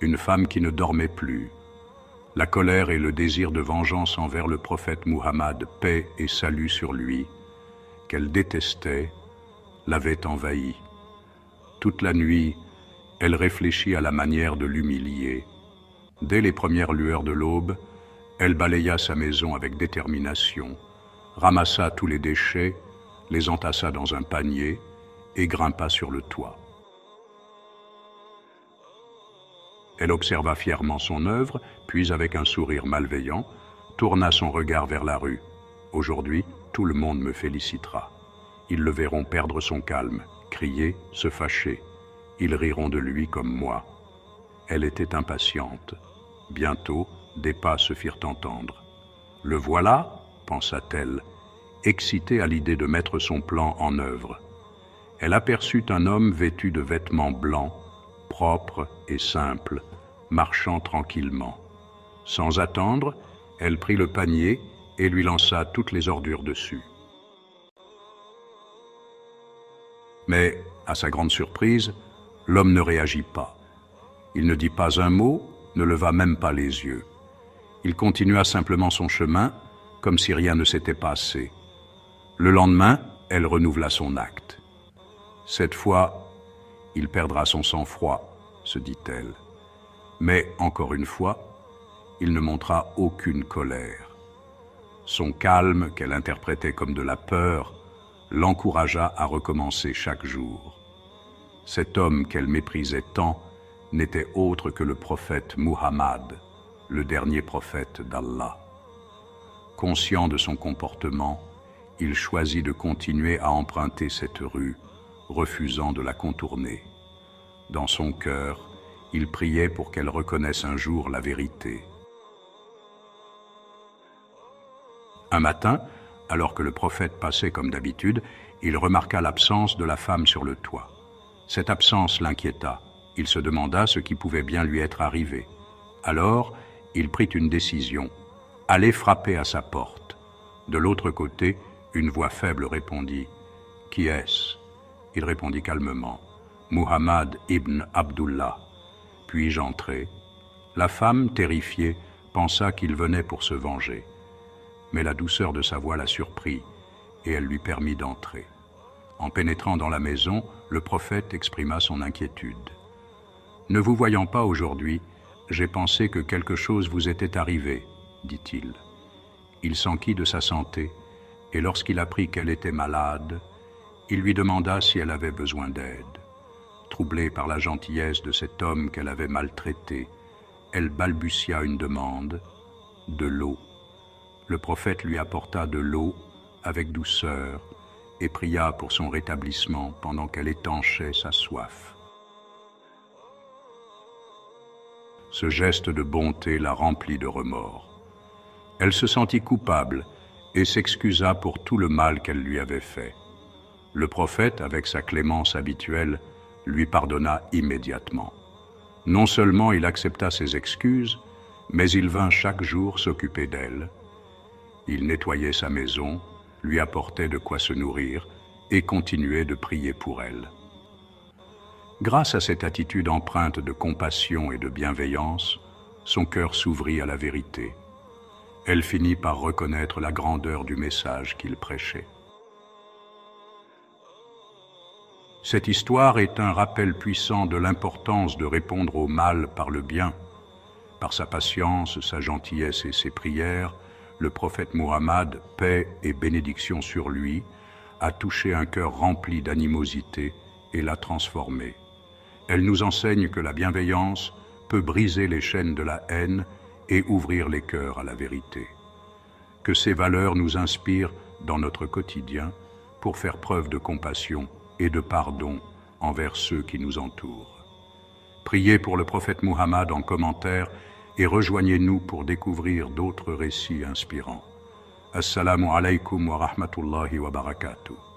une femme qui ne dormait plus. La colère et le désir de vengeance envers le prophète Muhammad, paix et salut sur lui, qu'elle détestait, l'avaient envahie. Toute la nuit, elle réfléchit à la manière de l'humilier. Dès les premières lueurs de l'aube, elle balaya sa maison avec détermination, ramassa tous les déchets, les entassa dans un panier et grimpa sur le toit. Elle observa fièrement son œuvre, puis avec un sourire malveillant, tourna son regard vers la rue. Aujourd'hui, tout le monde me félicitera. Ils le verront perdre son calme, crier, se fâcher. Ils riront de lui comme moi. Elle était impatiente. Bientôt, des pas se firent entendre. Le voilà, pensa-t-elle, excitée à l'idée de mettre son plan en œuvre. Elle aperçut un homme vêtu de vêtements blancs, propres et simples, marchant tranquillement. Sans attendre, elle prit le panier et lui lança toutes les ordures dessus. Mais, à sa grande surprise, l'homme ne réagit pas. Il ne dit pas un mot, ne leva même pas les yeux. Il continua simplement son chemin, comme si rien ne s'était passé. Le lendemain, elle renouvela son acte. Cette fois, il perdra son sang-froid, se dit-elle. Mais, encore une fois, il ne montra aucune colère. Son calme, qu'elle interprétait comme de la peur, l'encouragea à recommencer chaque jour. Cet homme qu'elle méprisait tant n'était autre que le prophète Muhammad, le dernier prophète d'Allah. Conscient de son comportement, il choisit de continuer à emprunter cette rue, refusant de la contourner. Dans son cœur, il priait pour qu'elle reconnaisse un jour la vérité. Un matin, alors que le prophète passait comme d'habitude, il remarqua l'absence de la femme sur le toit. Cette absence l'inquiéta. Il se demanda ce qui pouvait bien lui être arrivé. Alors, il prit une décision, aller frapper à sa porte. De l'autre côté, une voix faible répondit « Qui est-ce » Il répondit calmement « Muhammad ibn Abdullah ». Puis-je entrer ? La femme, terrifiée, pensa qu'il venait pour se venger. Mais la douceur de sa voix la surprit et elle lui permit d'entrer. En pénétrant dans la maison, le prophète exprima son inquiétude. « Ne vous voyant pas aujourd'hui, j'ai pensé que quelque chose vous était arrivé, » dit-il. Il s'enquit de sa santé et lorsqu'il apprit qu'elle était malade, il lui demanda si elle avait besoin d'aide. Troublée par la gentillesse de cet homme qu'elle avait maltraité, elle balbutia une demande, de l'eau. Le prophète lui apporta de l'eau avec douceur et pria pour son rétablissement pendant qu'elle étanchait sa soif. Ce geste de bonté la remplit de remords. Elle se sentit coupable et s'excusa pour tout le mal qu'elle lui avait fait. Le prophète, avec sa clémence habituelle, lui pardonna immédiatement. Non seulement il accepta ses excuses, mais il vint chaque jour s'occuper d'elle. Il nettoyait sa maison, lui apportait de quoi se nourrir et continuait de prier pour elle. Grâce à cette attitude empreinte de compassion et de bienveillance, son cœur s'ouvrit à la vérité. Elle finit par reconnaître la grandeur du message qu'il prêchait. Cette histoire est un rappel puissant de l'importance de répondre au mal par le bien. Par sa patience, sa gentillesse et ses prières, le prophète Muhammad, paix et bénédiction sur lui, a touché un cœur rempli d'animosité et l'a transformé. Elle nous enseigne que la bienveillance peut briser les chaînes de la haine et ouvrir les cœurs à la vérité. Que ces valeurs nous inspirent dans notre quotidien pour faire preuve de compassion et de pardon envers ceux qui nous entourent. Priez pour le prophète Muhammad en commentaire et rejoignez-nous pour découvrir d'autres récits inspirants. Assalamu alaikum wa rahmatullahi wa barakatuh.